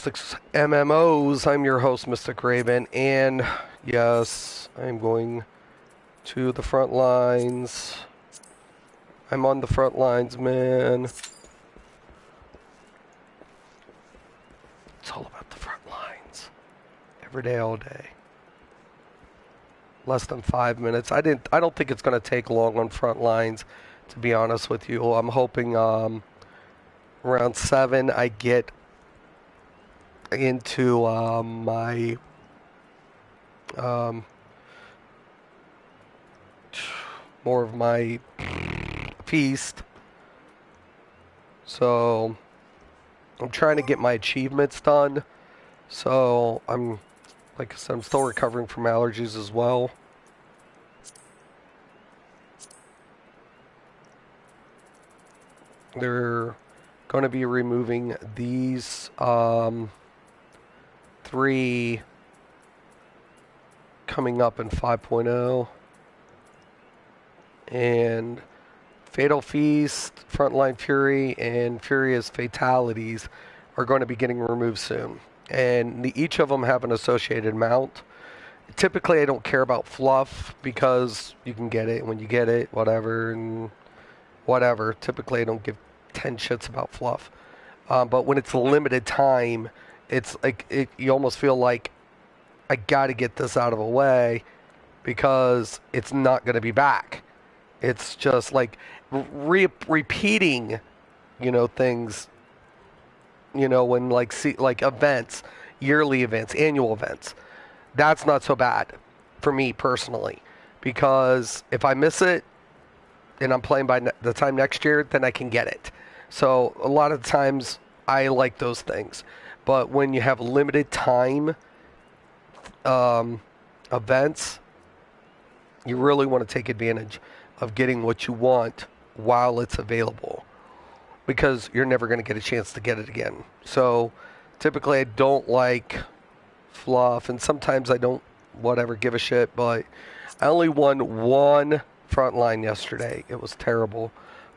Mystics MMOs. I'm your host, Mystic Raven, and yes, I'm going to the front lines. I'm on the front lines, man. It's all about the front lines. Every day, all day. Less than 5 minutes. I don't think it's going to take long on front lines, to be honest with you. I'm hoping around 7 I get into my more of my feast. So I'm trying to get my achievements done. So like I said, I'm still recovering from allergies as well. They're going to be removing these 3 coming up in 5.0. And Fatal Feast, Frontline Fury, and Furious Fatalities are going to be getting removed soon. And each of them have an associated mount. Typically, I don't care about fluff because you can get it when you get it, whatever, and whatever. Typically, I don't give 10 shits about fluff. But when it's limited time, it's like you almost feel like I got to get this out of the way because it's not going to be back. It's just like repeating, things, when like events, yearly events, annual events. That's not so bad for me personally, because if I miss it and I'm playing by the time next year, then I can get it. So a lot of times I like those things. But when you have limited time events, you really want to take advantage of getting what you want while it's available, because you're never going to get a chance to get it again. So typically I don't like fluff, and sometimes I don't give a shit, but I only won 1 frontline yesterday. It was terrible.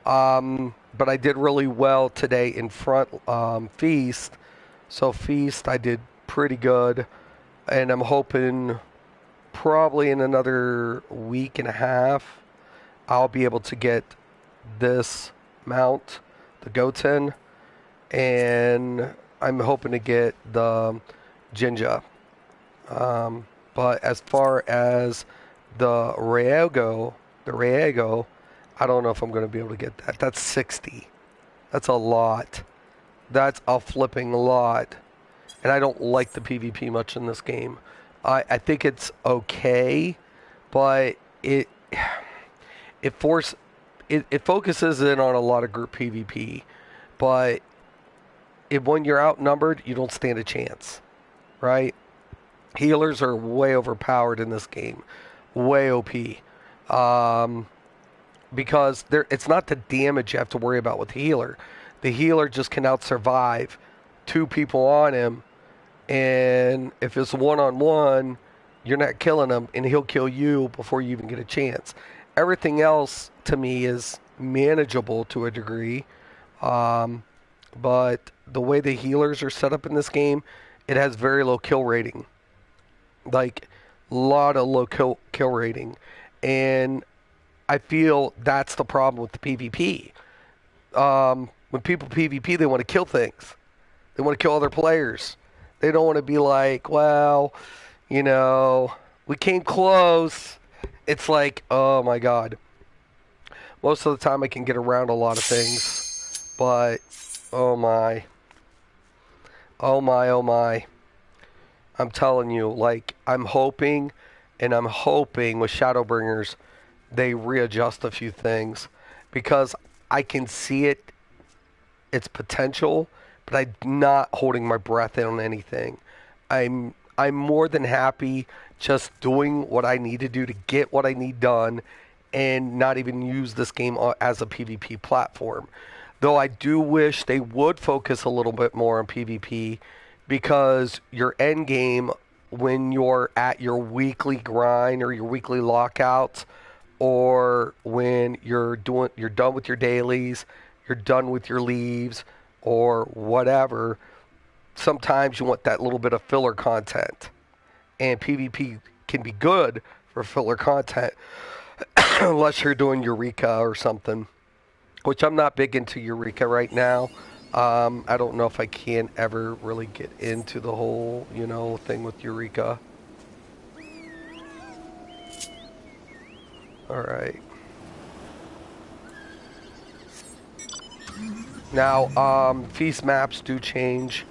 But I did really well today in Feast. So Feast I did pretty good, and I'm hoping probably in another week and a half I'll be able to get this mount, the Goten, and I'm hoping to get the Jinja. But as far as the Raego, I don't know if I'm going to be able to get that. That's 60. That's a lot. That's a flipping lot. And I don't like the PvP much in this game. I think it's okay, but it focuses in on a lot of group PvP, but when you're outnumbered, you don't stand a chance, right? Healers are way overpowered in this game, way OP, because it's not the damage you have to worry about with the healer. The healer just can out-survive 2 people on him, and if it's one-on-one, you're not killing him, and he'll kill you before you even get a chance. Everything else, to me, is manageable to a degree. But the way the healers are set up in this game, it has very low kill rating. Like, a lot of low kill rating. And I feel that's the problem with the PvP. When people PvP, they want to kill things. They want to kill other players. They don't want to be like, well, we came close. It's like, oh my God. Most of the time I can get around a lot of things, but oh my. Oh my, oh my. I'm telling you, like, I'm hoping with Shadowbringers, they readjust a few things, because I can see its potential, but I'm not holding my breath on anything. I'm more than happy just doing what I need to do to get what I need done, and not even use this game as a PvP platform. Though I do wish they would focus a little bit more on PvP, because your end game, when you're at your weekly grind or your weekly lockouts, or when you're done with your dailies, you're done with your leaves or whatever, sometimes you want that little bit of filler content. And PvP can be good for filler content unless you're doing Eureka or something, which I'm not big into Eureka right now. I don't know if I can ever really get into the whole, thing with Eureka. All right. Now, feast maps do change.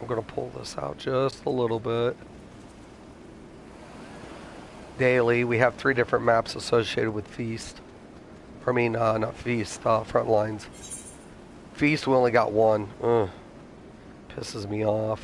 I'm going to pull this out just a little bit. Daily, we have 3 different maps associated with feast. I mean, not feast, frontlines. Feast, we only got 1. Ugh. Pisses me off.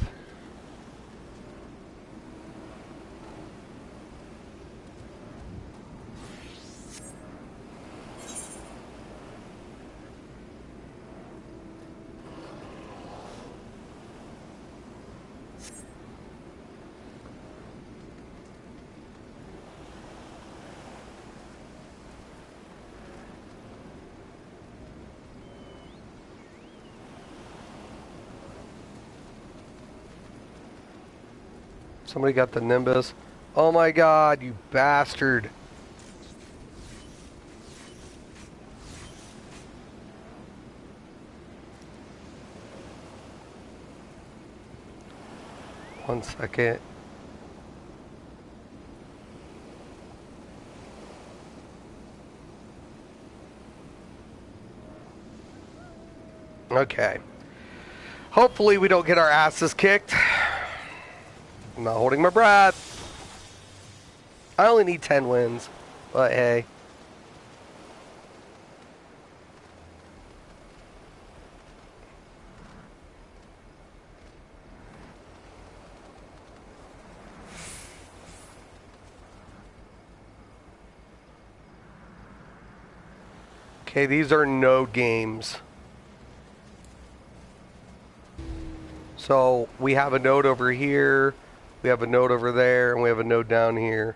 Somebody got the Nimbus. Oh my god, you bastard. One second. Okay. Hopefully we don't get our asses kicked. I'm not holding my breath. I only need 10 wins, but hey. Okay, these are node games. So we have a node over here, we have a node over there, and we have a node down here.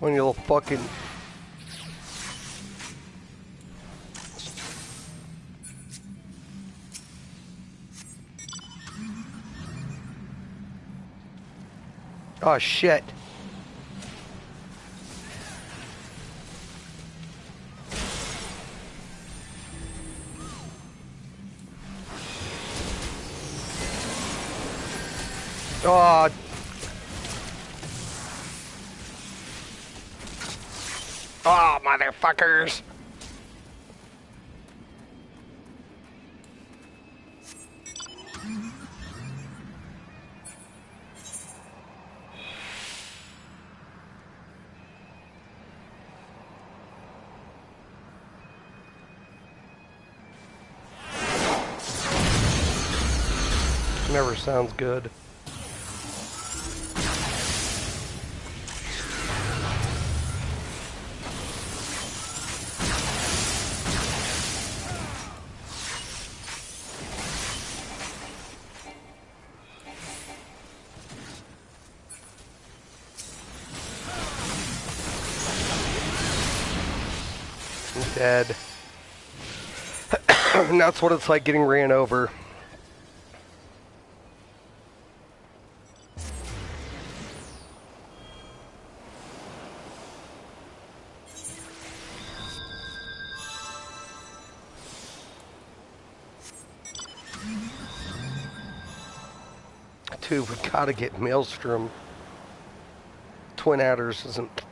When you little fucking... Oh, shit. Oh. Oh, motherfuckers. Never sounds good. I'm dead. And that's what it's like getting ran over. Dude, we gotta get Maelstrom. Twin Adders isn't...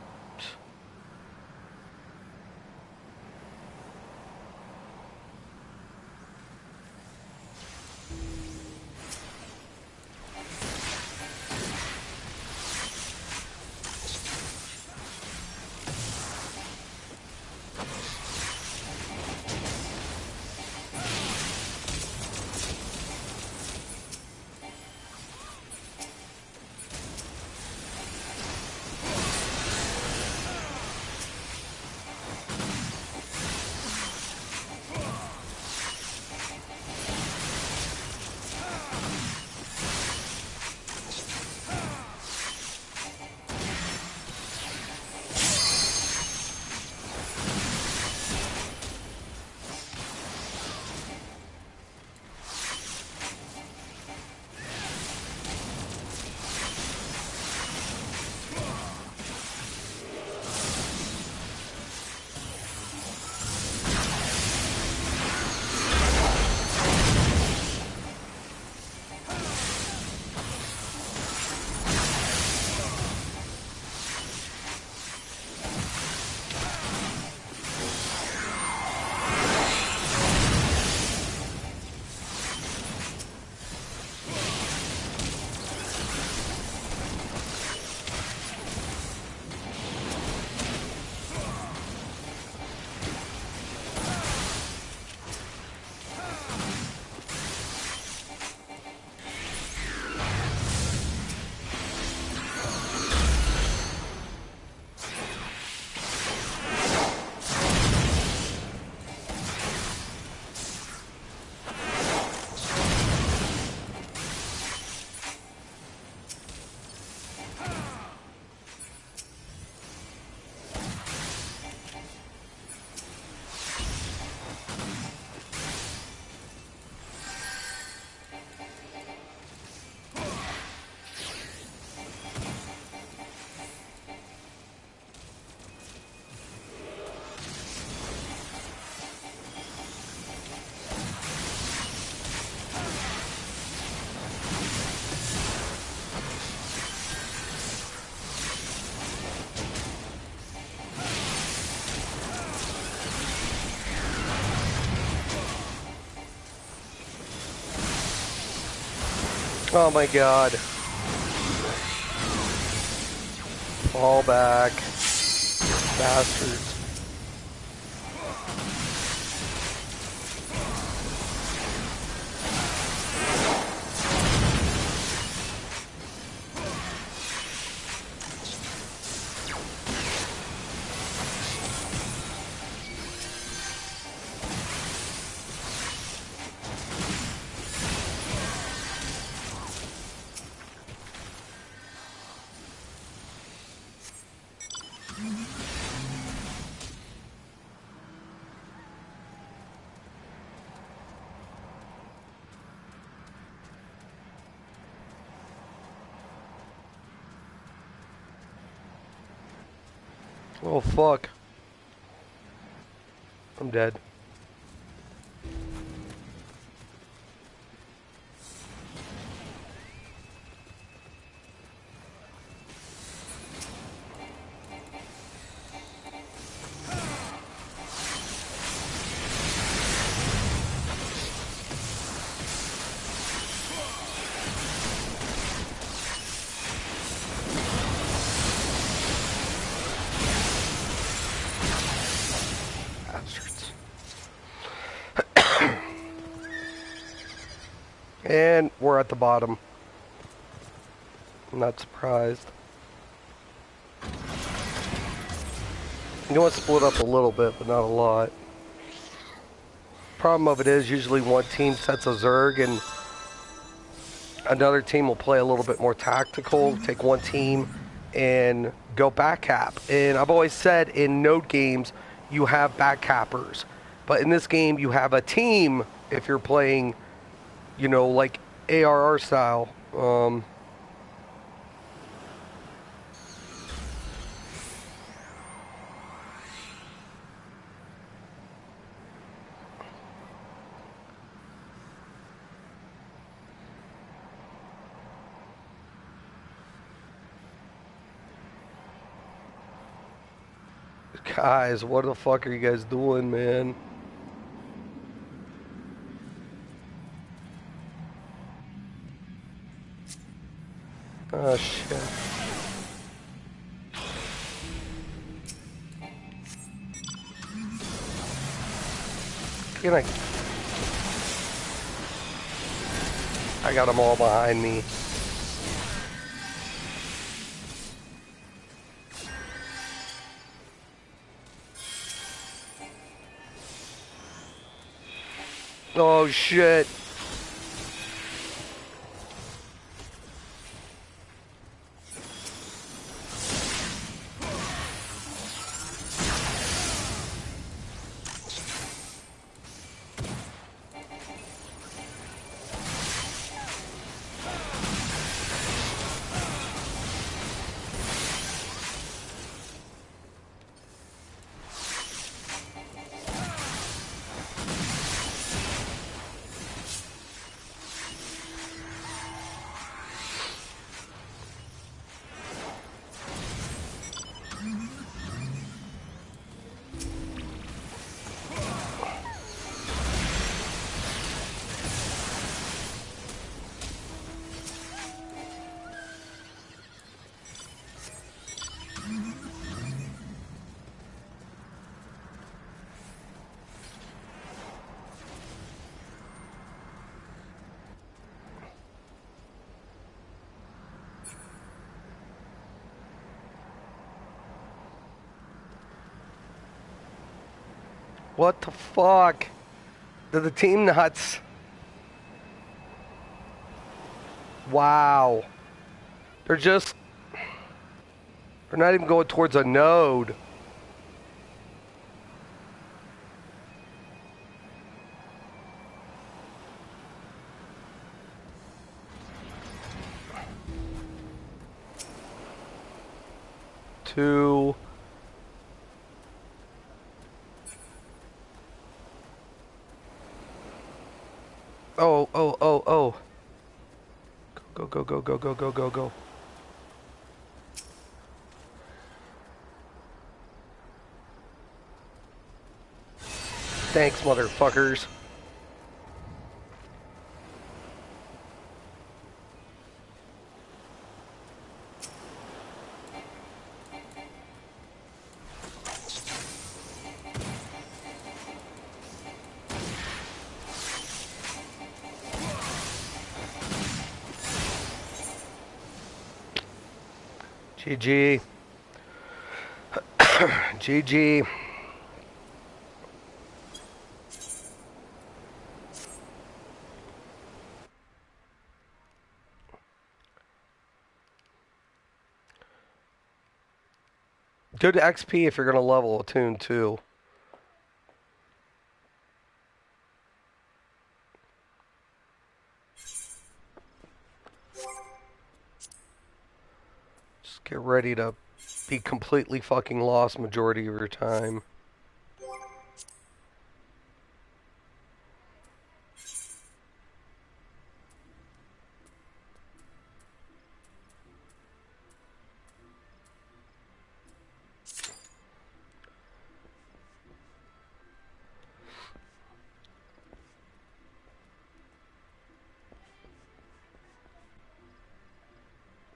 Oh my god. Fall back. Bastards. Oh, fuck. I'm dead. Bastards. And we're at the bottom. I'm not surprised. You know what, split up a little bit, but not a lot. Problem of it is usually one team sets a Zerg and another team will play a little bit more tactical, take one team and go back cap. And I've always said in node games you have back cappers. But in this game you have a team if you're playing, you know, like ARR style. Guys, what the fuck are you guys doing, man? Oh shit. Can I got them all behind me. Oh shit. What the fuck? Did the team nuts? Wow. They're just... They're not even going towards a node. Two... Oh, oh, oh, oh. Go, go, go, go, go, go, go, go. Thanks, motherfuckers. GG. GG. Good XP if you're going to level a tune too. Just get ready to be completely fucking lost majority of your time.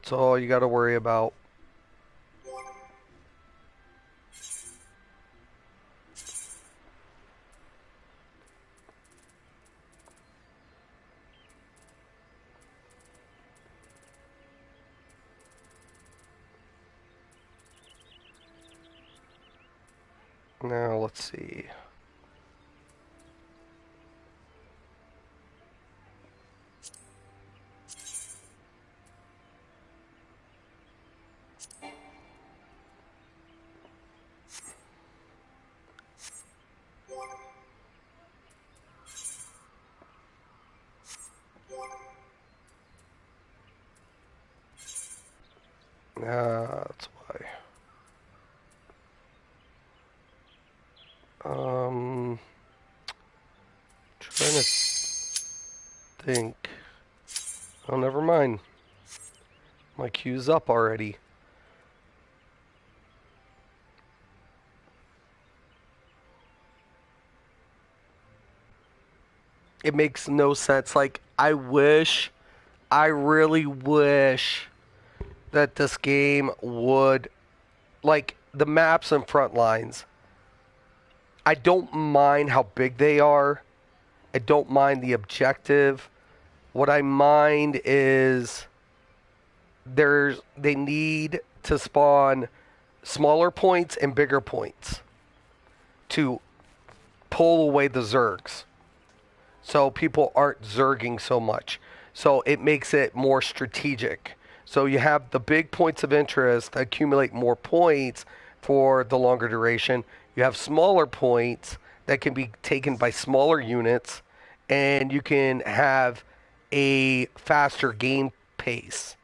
That's all you got to worry about. Now, let's see. That's why. Trying to think. Oh, never mind. My queue's up already. It makes no sense. Like, I really wish that this game would, like, the maps and front lines. I don't mind how big they are. I don't mind the objective. What I mind is they need to spawn smaller points and bigger points to pull away the zergs. So people aren't zerging so much. So it makes it more strategic. So you have the big points of interest that accumulate more points for the longer duration. You have smaller points that can be taken by smaller units, and you can have a faster game pace.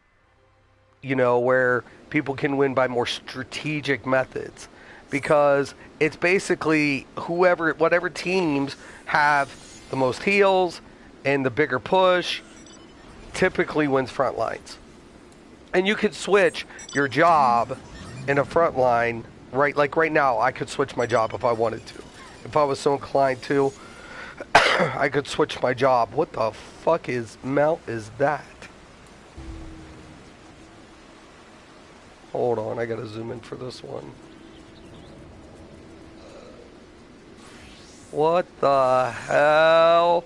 You know, where people can win by more strategic methods. Because it's basically whatever teams have the most heals and the bigger push typically wins front lines. And you could switch your job in a front line, right? Like right now, I could switch my job if I wanted to. If I was so inclined to, I could switch my job. What the fuck mount is that? Hold on, I gotta zoom in for this one. What the hell?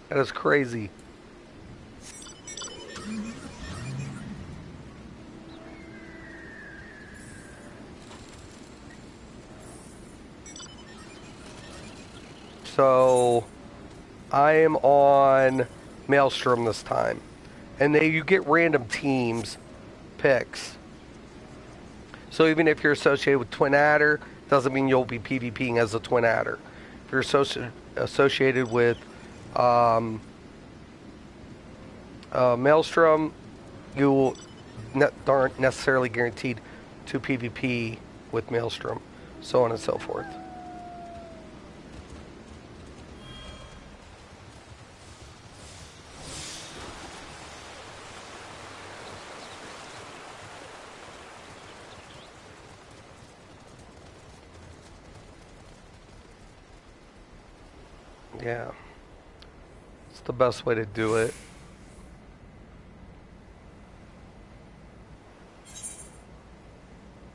That is crazy. So, I am on Maelstrom this time. And you get random teams picks. So even if you're associated with Twin Adder, doesn't mean you'll be PvPing as a Twin Adder. If you're associated with Maelstrom, you aren't necessarily guaranteed to PvP with Maelstrom, so on and so forth. Yeah, it's the best way to do it.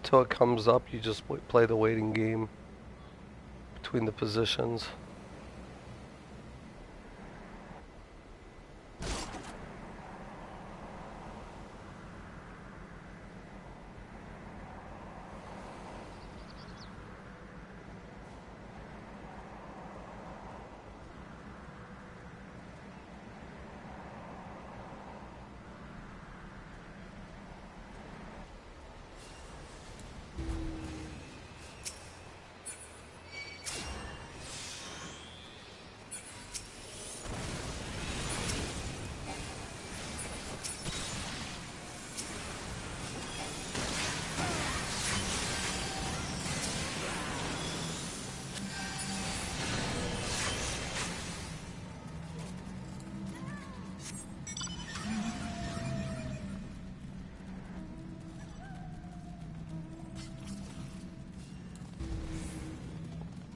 Till it comes up, you just play the waiting game between the positions.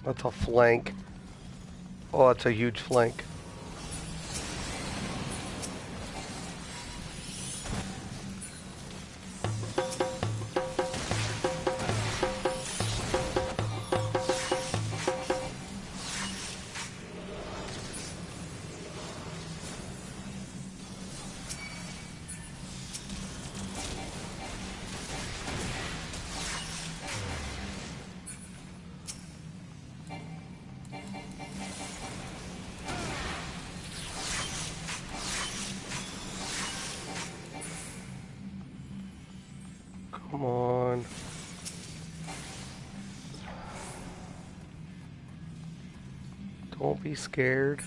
That's a flank. Oh, that's a huge flank. Come on. Don't be scared.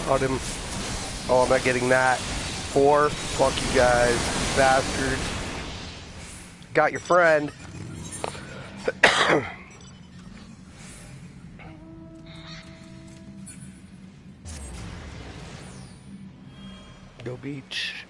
Got him. Oh, I'm not getting that. 4. Fuck you guys. Bastards. Got your friend. Go beach.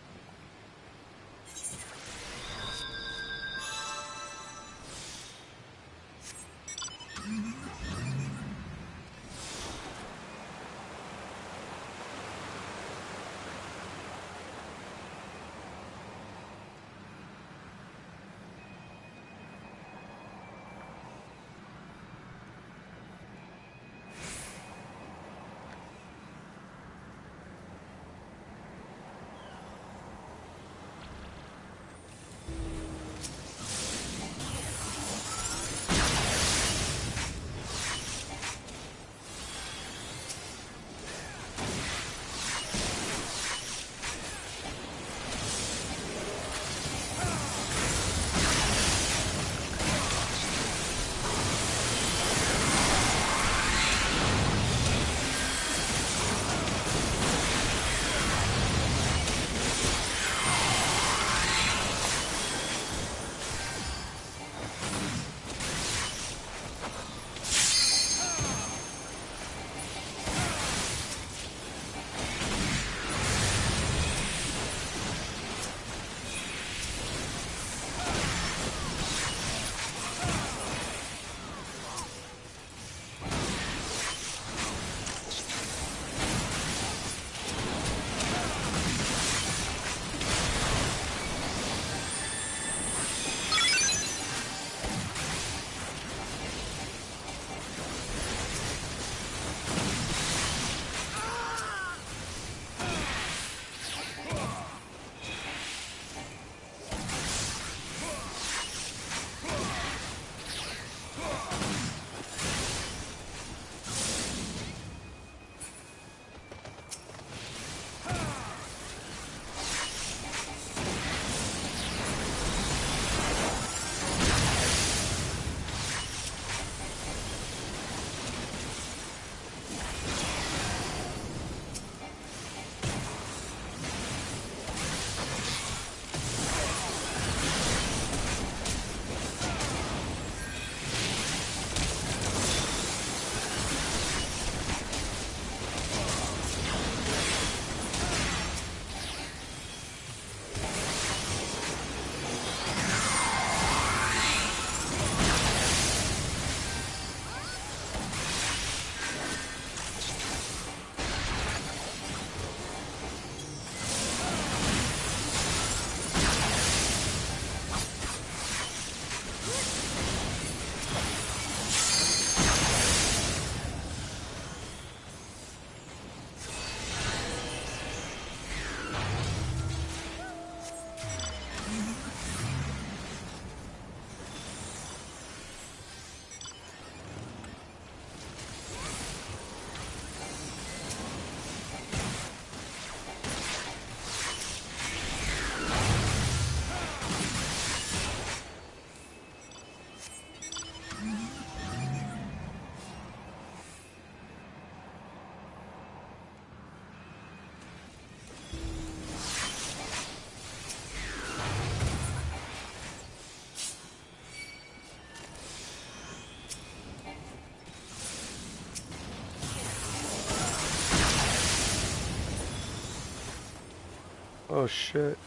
Oh shit.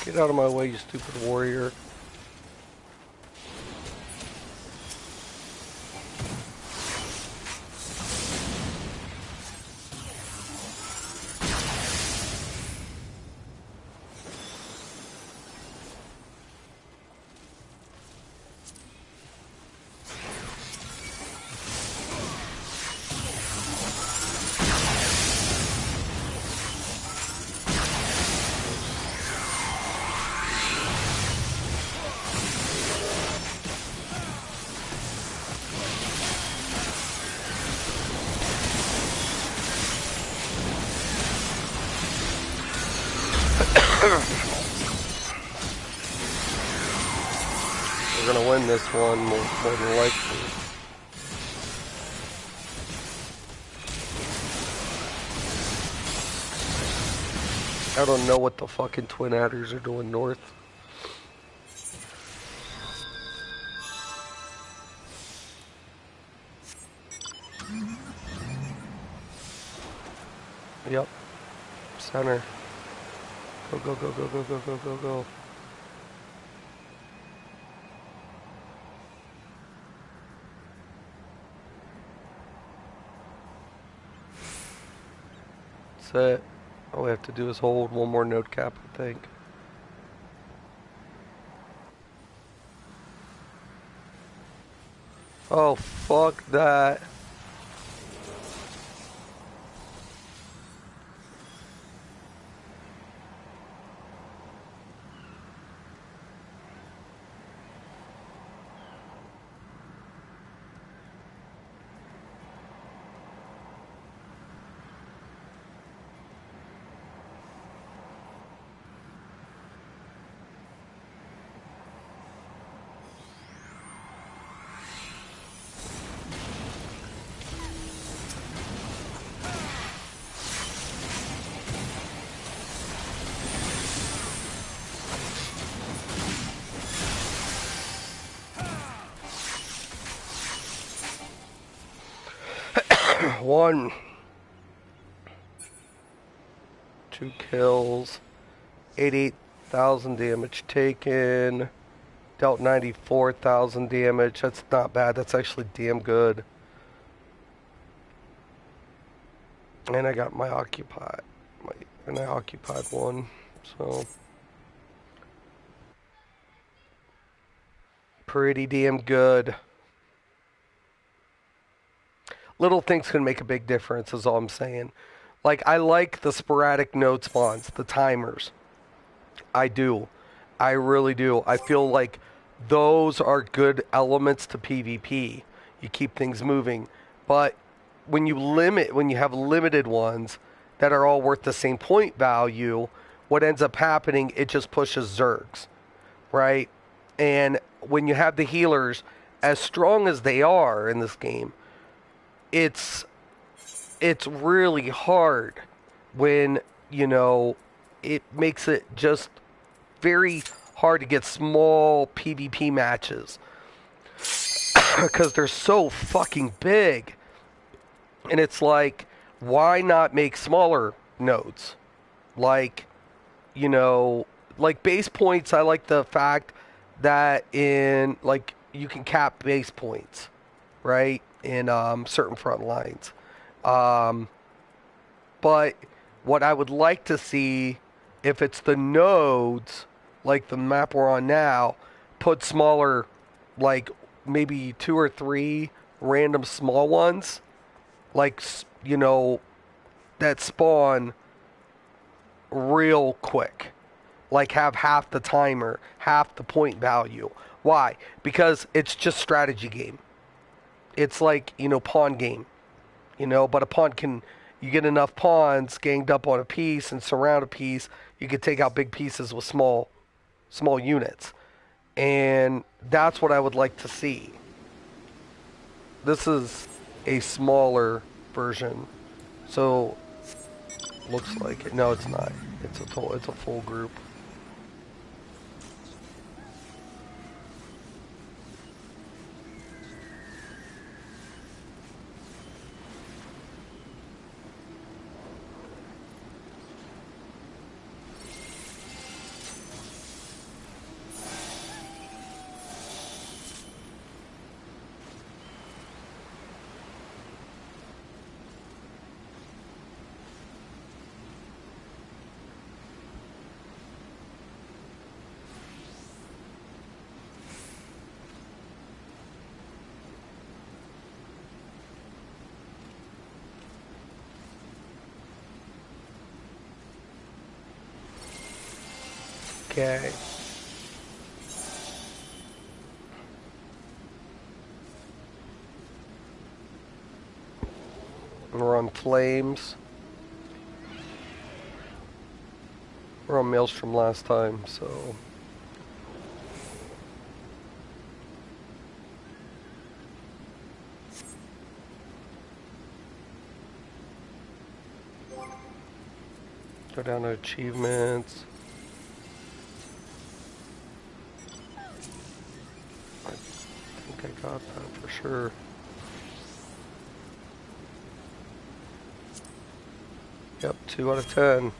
Get out of my way, you stupid warrior. We're gonna win this one more than likely. I don't know what the fucking twin adders are doing north. Yep. Center. Go, go, go, go, go, go, go, go, go. That's it. All we have to do is hold one more node cap, I think. Oh, fuck that. One. 2 kills. 88,000 damage taken. Dealt 94,000 damage. That's not bad. That's actually damn good. And I got my occupied. And I occupied one. So. Pretty damn good. Little things can make a big difference, is all I'm saying. Like, I like the sporadic node spawns, the timers. I do. I really do. I feel like those are good elements to PvP. You keep things moving. But when you have limited ones that are all worth the same point value, what ends up happening, it just pushes Zergs, right? And when you have the healers, as strong as they are in this game, it's really hard when, it makes it just very hard to get small PvP matches because they're so fucking big. And it's like, why not make smaller nodes? Like, like base points, I like the fact that you can cap base points, right? In certain front lines. But what I would like to see, if it's the nodes, like the map we're on now, put smaller, like maybe 2 or 3 random small ones, like, that spawn real quick. Like have half the timer, half the point value. Why? Because it's just strategy game. It's like, pawn game. But a pawn you get enough pawns ganged up on a piece and surround a piece, you can take out big pieces with small units. And that's what I would like to see. This is a smaller version. So, looks like it. No, it's not. It's a full group. Okay. We're on Flames. We're on Maelstrom last time, so... Go down to achievements. I think I got that for sure. Yep, 2 out of 10.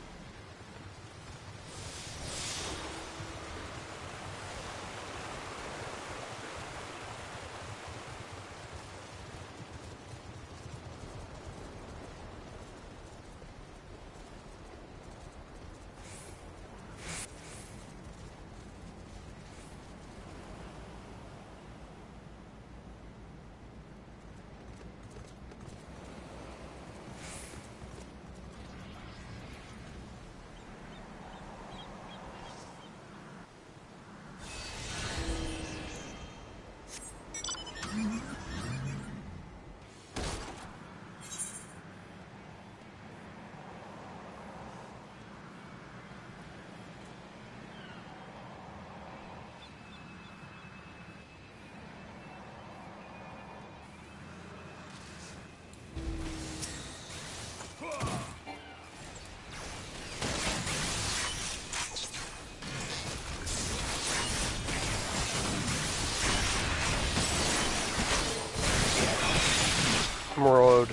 Road.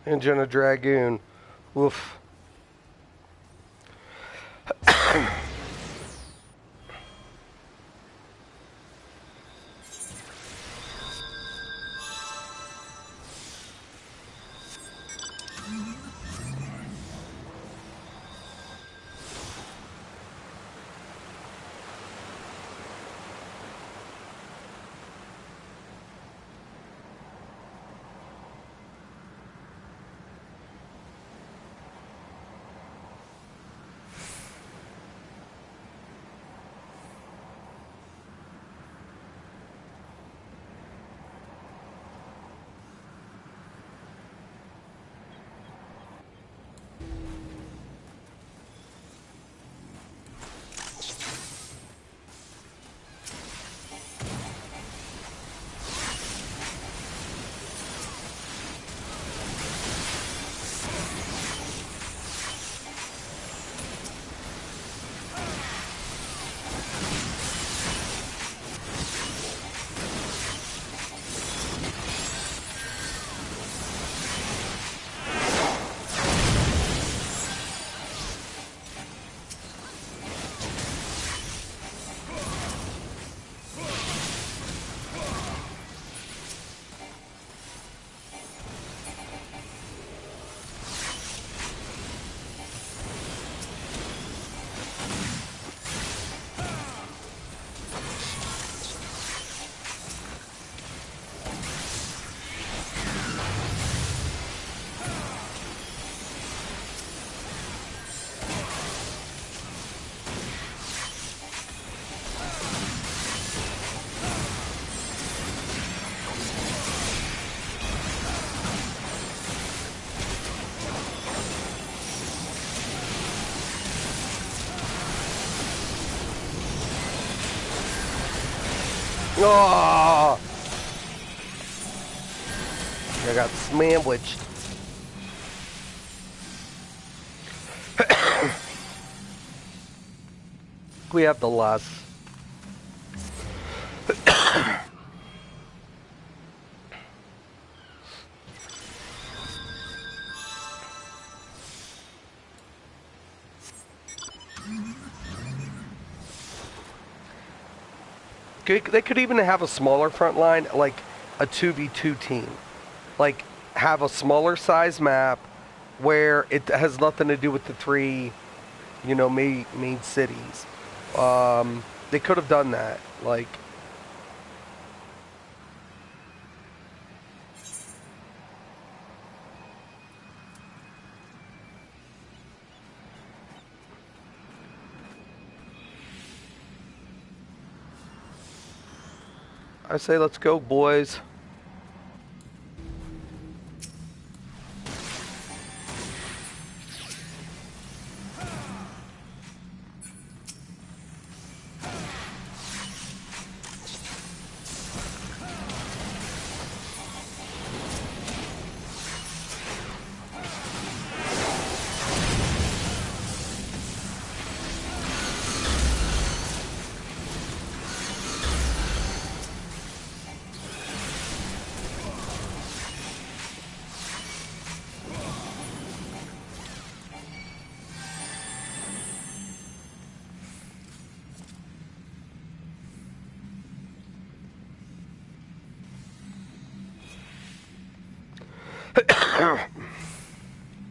Engine a Dragoon. Woof. Oh! I got sandwiched. We have the loss. They could even have a smaller front line, like a 2v2 team. Like, have a smaller size map where it has nothing to do with the three, main cities. They could have done that. Like, I say let's go, boys.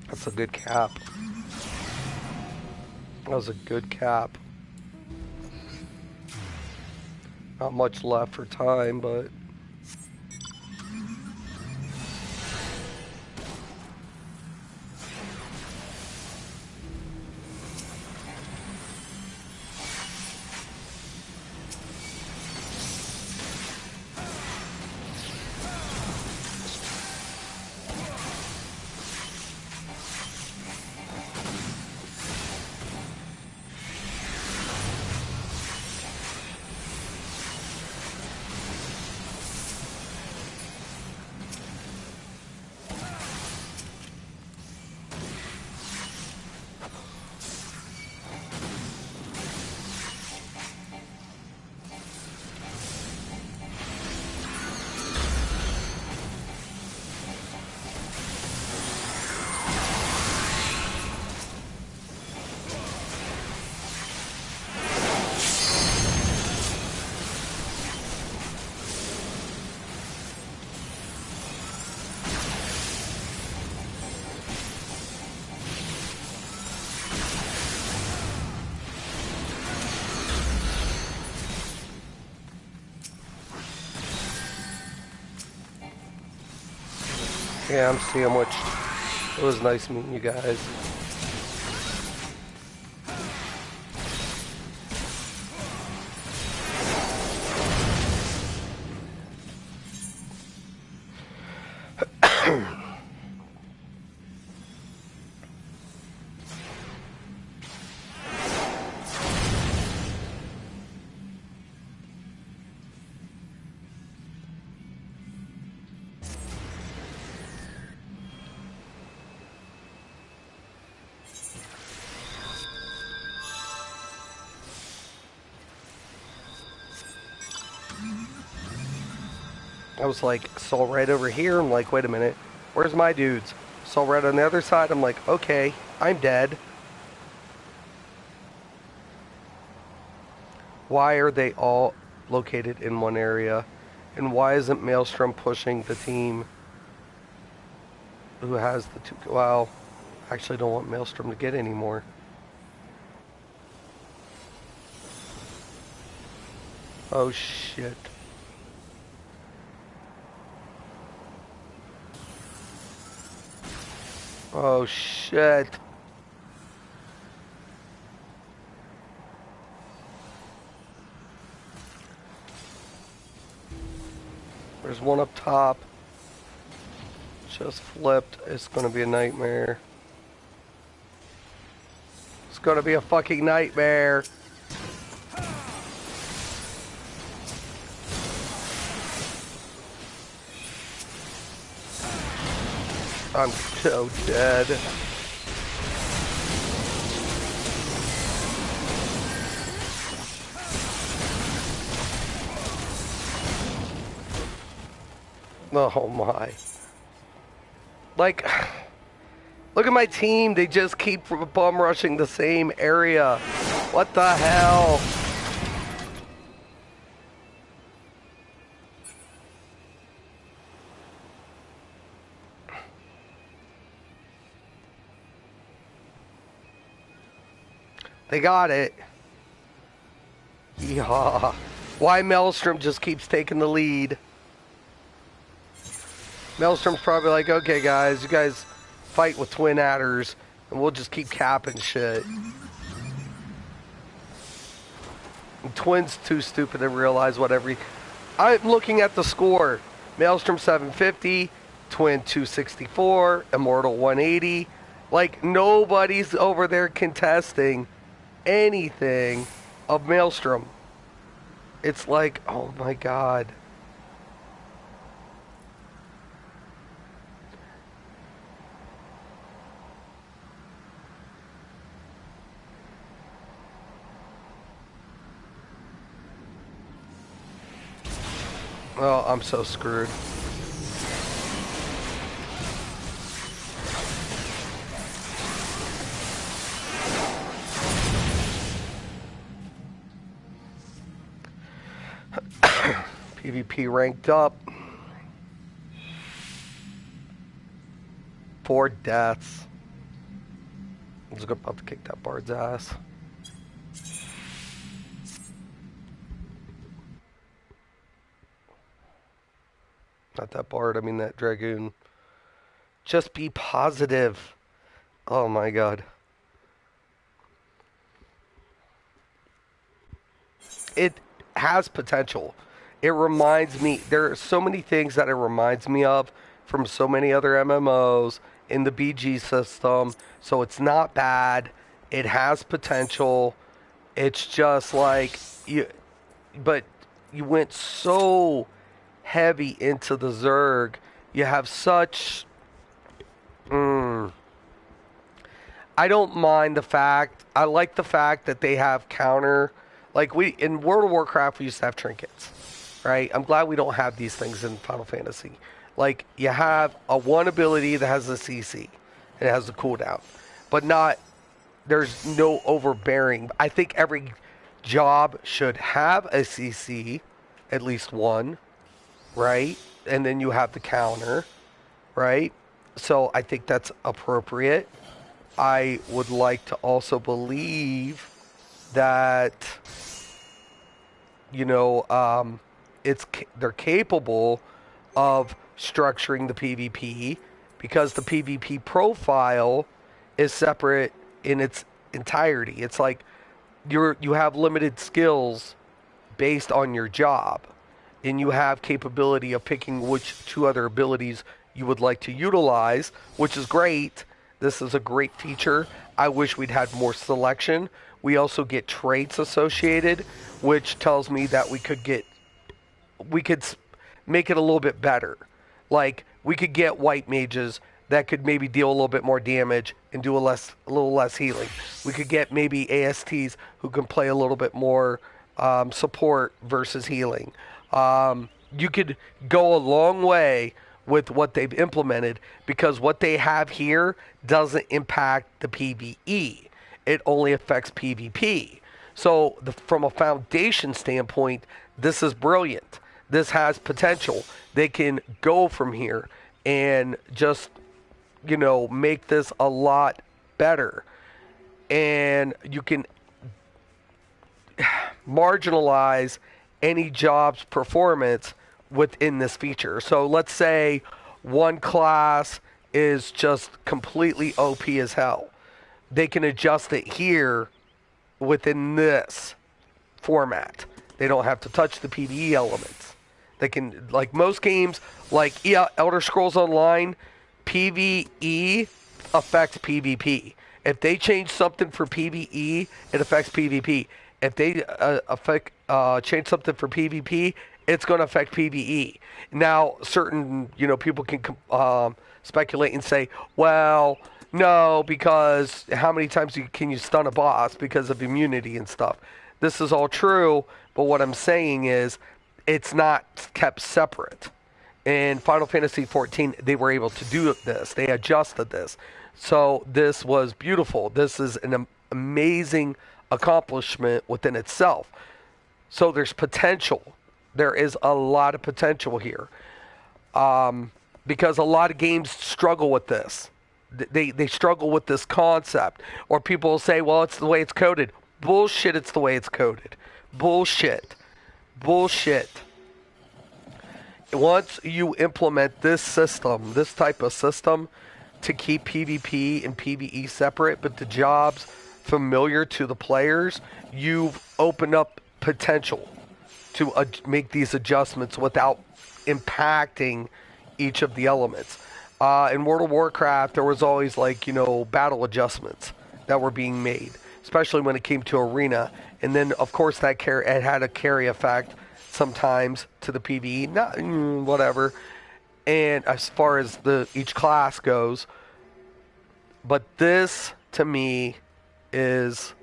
That's a good cap. That was a good cap. Not much left for time, but... Yeah, I'm sandwiched. It was nice meeting you guys. I was like, Soul right over here. I'm like, wait a minute. Where's my dudes? Soul right on the other side. I'm like, okay, I'm dead. Why are they all located in one area? And why isn't Maelstrom pushing the team who has the two? Well, I actually don't want Maelstrom to get any more. Oh, shit. Oh, shit. There's one up top. Just flipped. It's gonna be a nightmare. It's gonna be a fucking nightmare. I'm so dead. Oh my. Like, look at my team. They just keep bum rushing the same area. What the hell? They got it. Yeah. Why Maelstrom just keeps taking the lead? Maelstrom's probably like, okay guys, you guys fight with twin adders and we'll just keep capping shit. And Twin's too stupid to realize what every I'm looking at the score. Maelstrom 750, Twin 264, Immortal 180. Like, nobody's over there contesting anything of Maelstrom. It's like, oh my god. Oh, I'm so screwed. PvP ranked up. 4 deaths. I was about to kick that bard's ass. Not that bard, I mean that dragoon. Just be positive. Oh my god. It has potential. It reminds me, there are so many things that it reminds me of from so many other MMOs in the BG system. So it's not bad. It has potential. It's just like but you went so heavy into the Zerg. You have such. I don't mind the fact. I like the fact that they have counter. Like in World of Warcraft, we used to have trinkets, right? I'm glad we don't have these things in Final Fantasy. Like you have a one ability that has a CC, it has a cooldown, but not. There's no overbearing. I think every job should have a CC, at least one, right? And then you have the counter, right? So I think that's appropriate. I would like to also believe that they're capable of structuring the PvP because the PvP profile is separate in its entirety. It's like you have limited skills based on your job, and you have capability of picking which 2 other abilities you would like to utilize, which is great. This is a great feature. I wish we'd had more selection. We also get traits associated, which tells me that we could make it a little bit better. Like we could get white mages that could maybe deal a little bit more damage and do a little less healing. We could get maybe ASTs who can play a little bit more support versus healing. You could go a long way with what they've implemented because what they have here doesn't impact the PvE. It only affects PvP. So from a foundation standpoint, this is brilliant. This has potential. They can go from here and just, make this a lot better. And you can marginalize any job's performance within this feature. So let's say one class is just completely OP as hell. They can adjust it here within this format. They don't have to touch the PvE elements. They can, like most games, like Elder Scrolls Online, PvE affects PvP. If they change something for PvE, it affects PvP. If they change something for PvP, it's going to affect PvE. Now, certain people can speculate and say, well, no, because how many times can you stun a boss because of immunity and stuff? This is all true, but what I'm saying is it's not kept separate. In Final Fantasy XIV, they were able to do this. They adjusted this. So this was beautiful. This is an amazing accomplishment within itself. So there's potential. There is a lot of potential here. Because a lot of games struggle with this. They struggle with this concept. Or people will say, well, it's the way it's coded. Bullshit, it's the way it's coded. Bullshit. Once you implement this system, this type of system, to keep PvP and PvE separate, but the jobs familiar to the players, you've opened up potential to make these adjustments without impacting each of the elements. In World of Warcraft, there was always like battle adjustments that were being made, especially when it came to arena. And then of course it had a carry effect sometimes to the PvE, not whatever. And as far as each class goes, but this to me is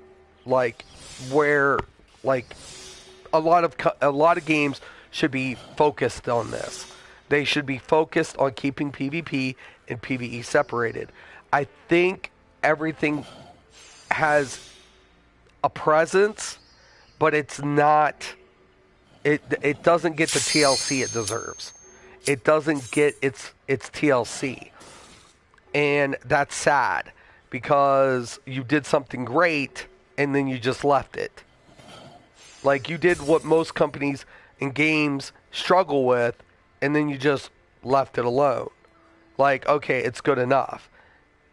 like where like a lot of games should be focused on this. They should be focused on keeping PvP and PvE separated. I think everything has a presence, but it's not. It doesn't get the TLC it deserves. It doesn't get its TLC, and that's sad because you did something great and then you just left it. Like you did what most companies and games struggle with, and then you just left it alone. Like, okay, it's good enough.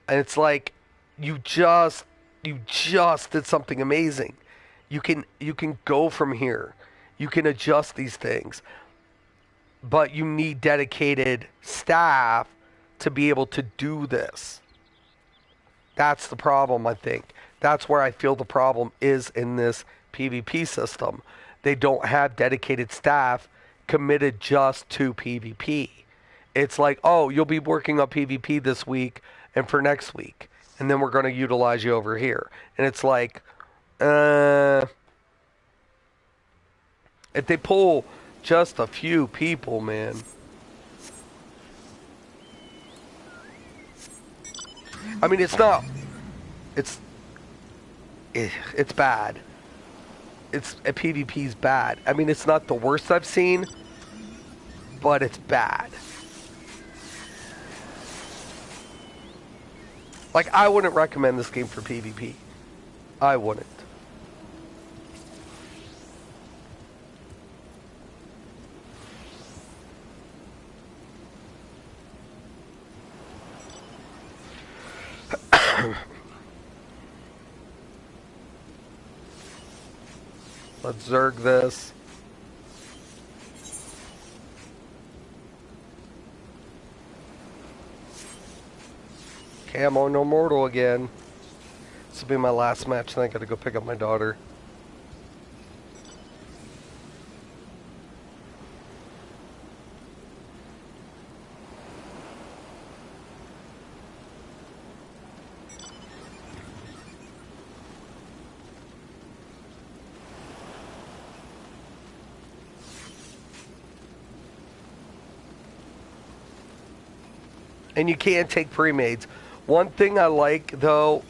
And it's like you just did something amazing. You can go from here. You can adjust these things. But you need dedicated staff to be able to do this. That's the problem, I think. That's where I feel the problem is in this PvP system. They don't have dedicated staff committed just to PvP. It's like, oh, you'll be working on PvP this week and for next week, and then we're going to utilize you over here. And it's like, if they pull just a few people, man. I mean, it's not. It's bad. PvP's bad. I mean, it's not the worst I've seen, but it's bad. Like, I wouldn't recommend this game for PvP. I wouldn't. Let's Zerg this. Camo no mortal again. This will be my last match, then I gotta go pick up my daughter. And you can't take pre-mades. One thing I like, though,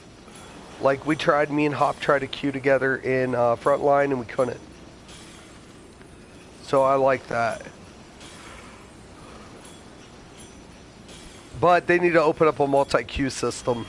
like me and Hop tried to queue together in Frontline, and we couldn't. So I like that. But they need to open up a multi-queue system.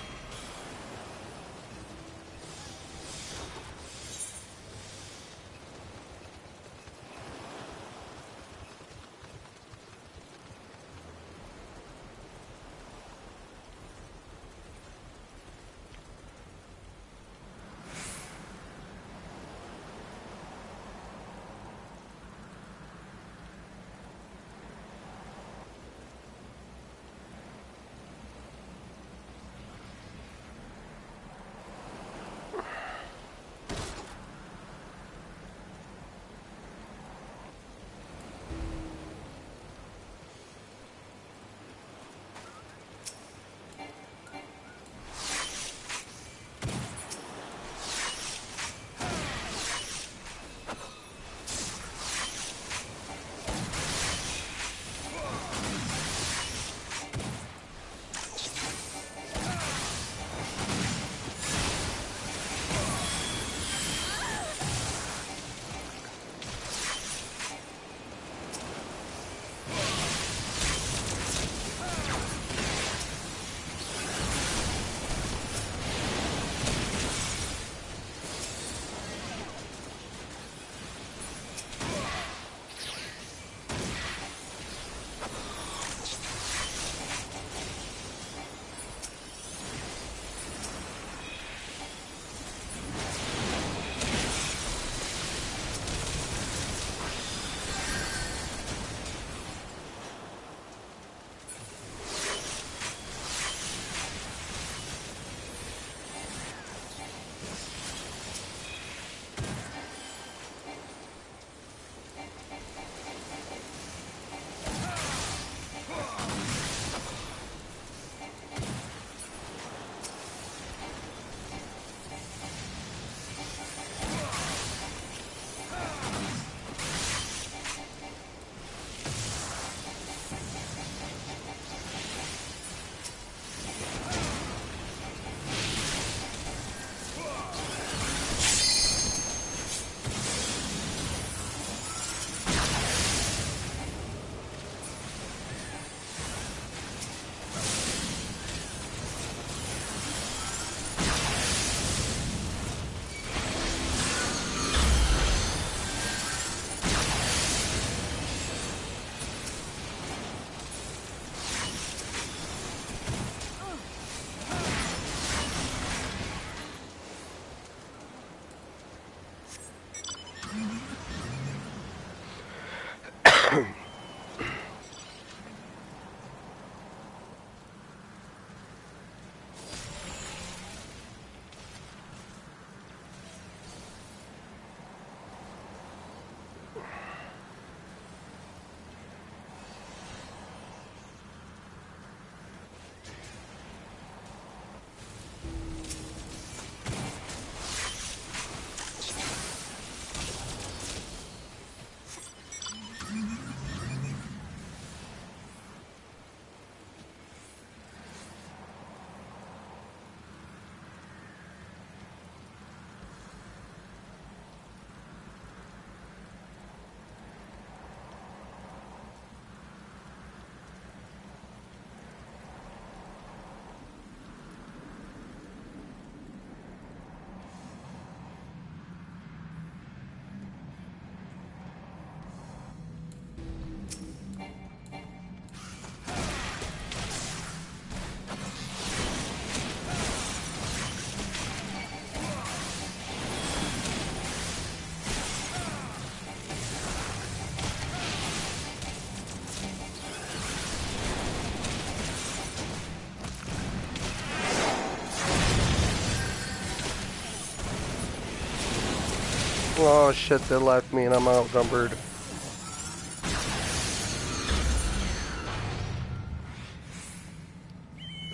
Oh shit, they left me and I'm outnumbered.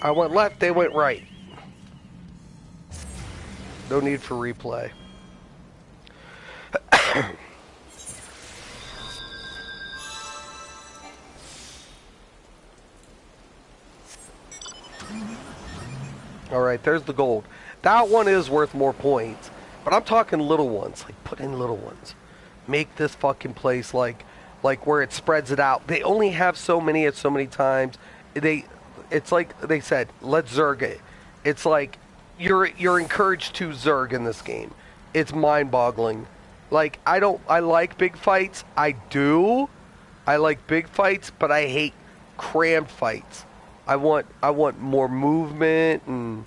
I went left, they went right. No need for replay. Alright, there's the gold. That one is worth more points. But I'm talking little ones. Like, put in little ones. Make this fucking place like where it spreads it out. They only have so many at so many times. It's like they said, let's Zerg it. It's like you're encouraged to Zerg in this game. It's mind-boggling. Like, I like big fights. I do. I like big fights, but I hate crammed fights. I want more movement and,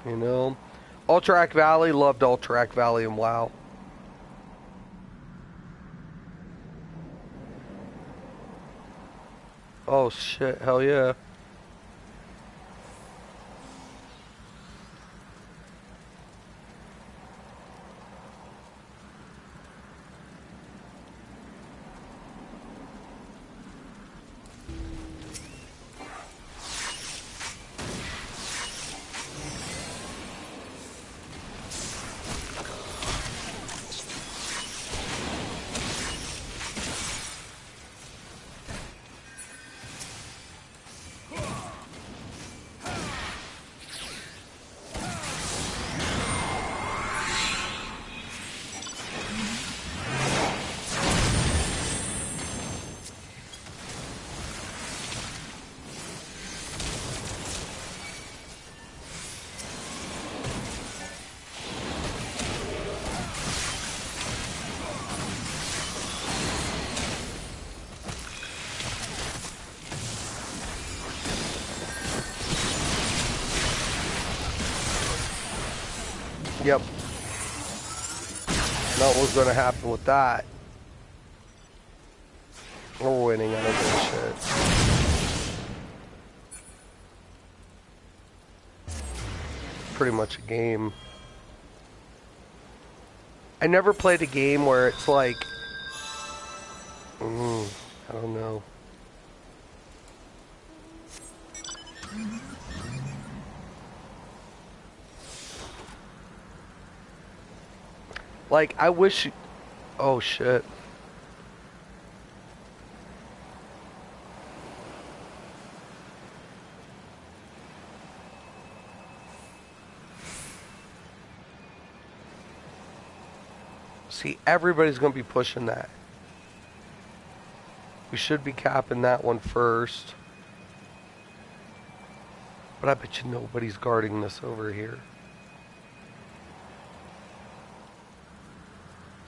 you know. Alterac Valley, loved Alterac Valley and WoW. Oh shit, hell yeah. Yep. Not what's gonna happen with that. We're winning, I don't give a shit. Pretty much a game. I never played a game where it's like, I don't know. Like, I wish... Oh, shit. See, everybody's going to be pushing that. We should be capping that one first. But I bet you nobody's guarding this over here.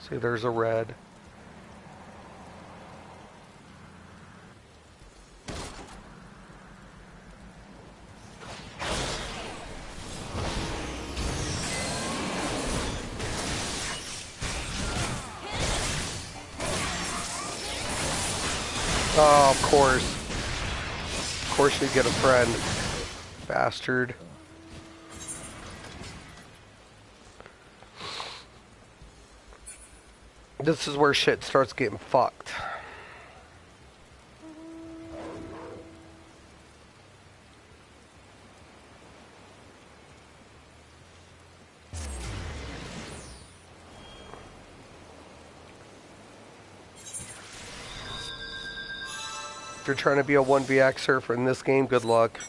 See, there's a red. Oh, of course. Of course you get a friend. Bastard. This is where shit starts getting fucked. If you're trying to be a 1vx surfer in this game, good luck.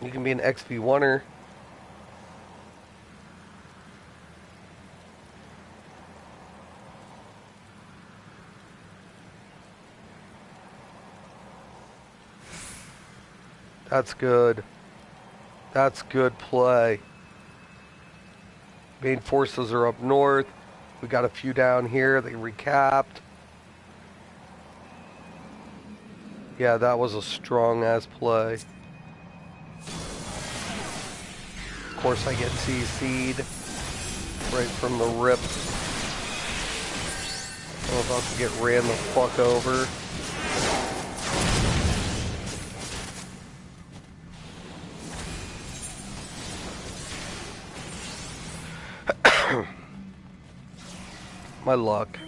You can be an XV1er. That's good. That's good play. Main forces are up north. We got a few down here. They recapped. Yeah, that was a strong ass play. Of course I get CC'd right from the rip. I'm about to get ran the fuck over. My luck.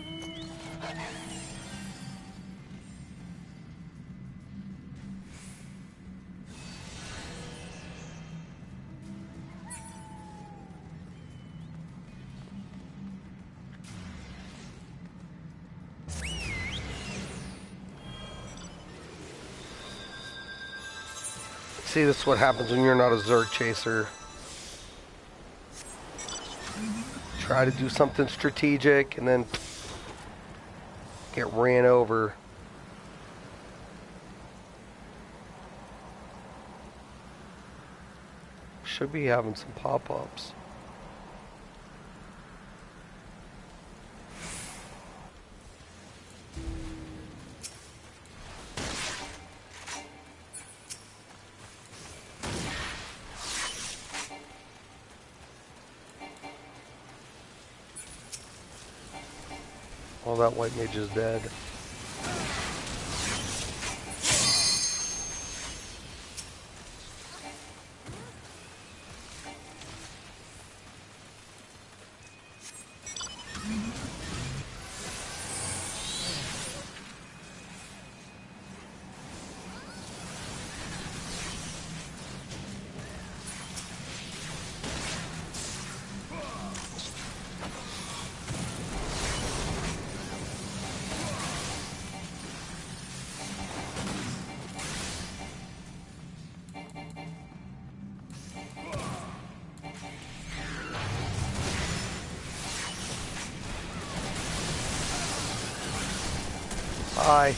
See, this is what happens when you're not a Zerg chaser. Try to do something strategic and then get ran over. Should be having some pop-ups. Oh, that white mage is dead. Hi.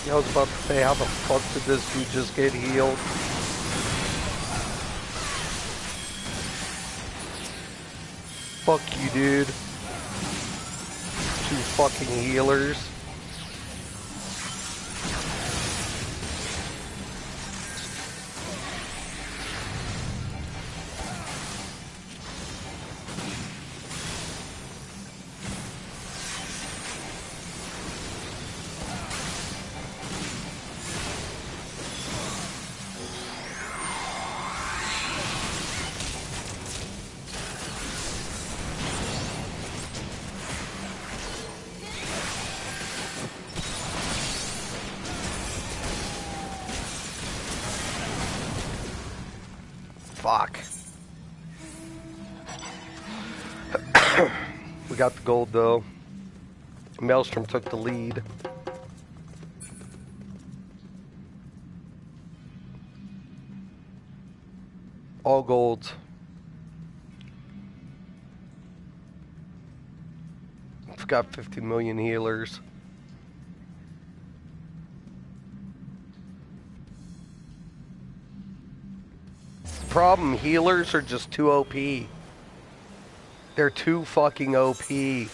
I was about to say, how the fuck did this dude just get healed? Fuck you, dude. Two fucking healers. Fuck. We got the gold though. Maelstrom took the lead. All golds. It's got 50 million healers. Problem, healers are just too OP. They're too fucking OP. The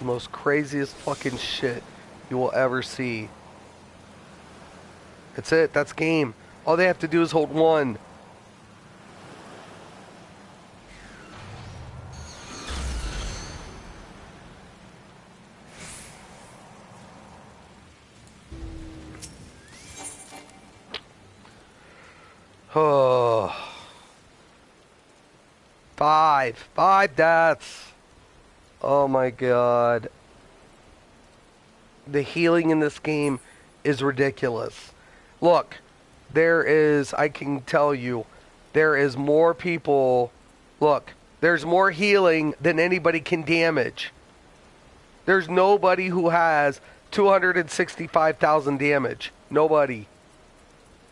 most craziest fucking shit you will ever see. That's it, that's game. All they have to do is hold one. Oh. Five deaths. Oh my god. The healing in this game is ridiculous. Look, I can tell you, there is more people. Look, there's more healing than anybody can damage. There's nobody who has 265,000 damage. Nobody.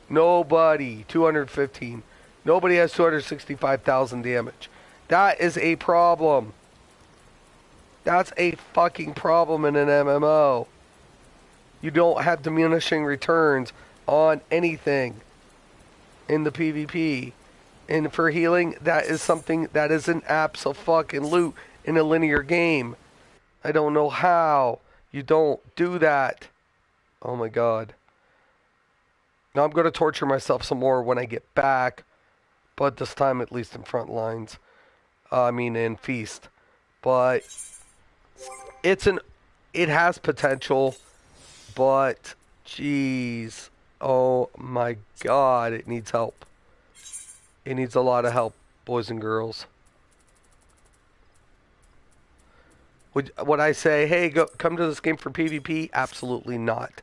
215. Nobody has 265,000 damage. That is a problem. That's a fucking problem in an MMO. You don't have diminishing returns on anything in the PvP. And for healing, that is something that is an abso-fucking-loot in a linear game. I don't know how you don't do that. Oh my god. Now I'm going to torture myself some more when I get back, but this time at least in Frontlines. I mean in Feast. But it's an it has potential, but jeez, oh my god, it needs help. It needs a lot of help, boys and girls. Would I say, hey, go come to this game for PvP? Absolutely not.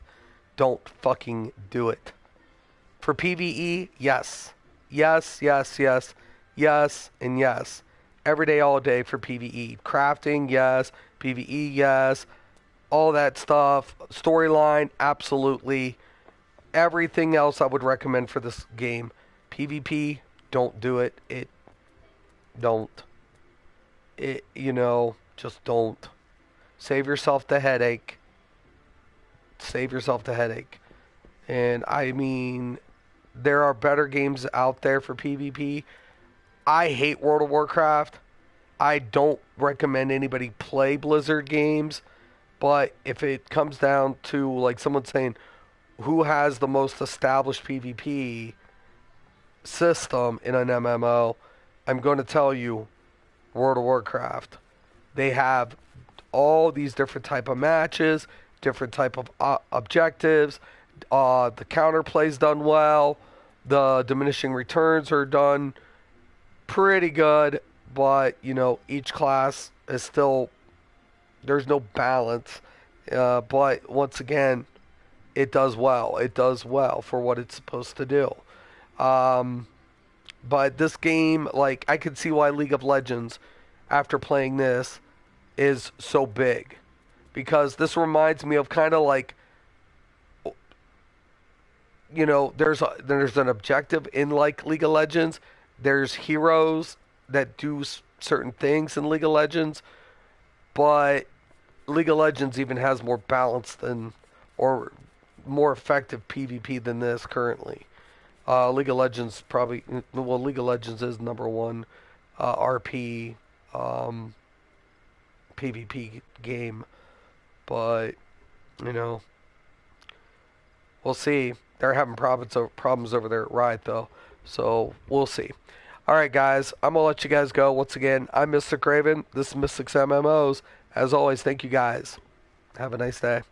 Don't fucking do it. For PvE, yes. Yes, yes, yes, yes, and yes. Every day, all day for PvE. Crafting, yes. PvE, yes. All that stuff. Storyline, absolutely. Everything else I would recommend for this game. PvP, don't do it. Don't. Just don't. Save yourself the headache. Save yourself the headache. And I mean, there are better games out there for PvP. I hate World of Warcraft. I don't recommend anybody play Blizzard games. But if it comes down to like someone saying who has the most established PvP system in an MMO, I'm going to tell you World of Warcraft. They have all these different type of matches, different type of objectives. The counterplay's done well. The diminishing returns are done pretty good, but each class is still there's no balance. But once again, it does well. It does well for what it's supposed to do. But this game, like, I can see why League of Legends, after playing this, is so big. Because this reminds me of kind of like, there's an objective in like League of Legends. There's heroes that do certain things in League of Legends, but League of Legends even has more balance than or more effective PvP than this currently. League of Legends League of Legends is number one RP PvP game, but you know we'll see. They're having problems over there at Riot though, so we'll see. All right, guys, I'm gonna let you guys go. Once again, I'm Mystic Raven. This is Mystic's MMOs. As always, thank you guys. Have a nice day.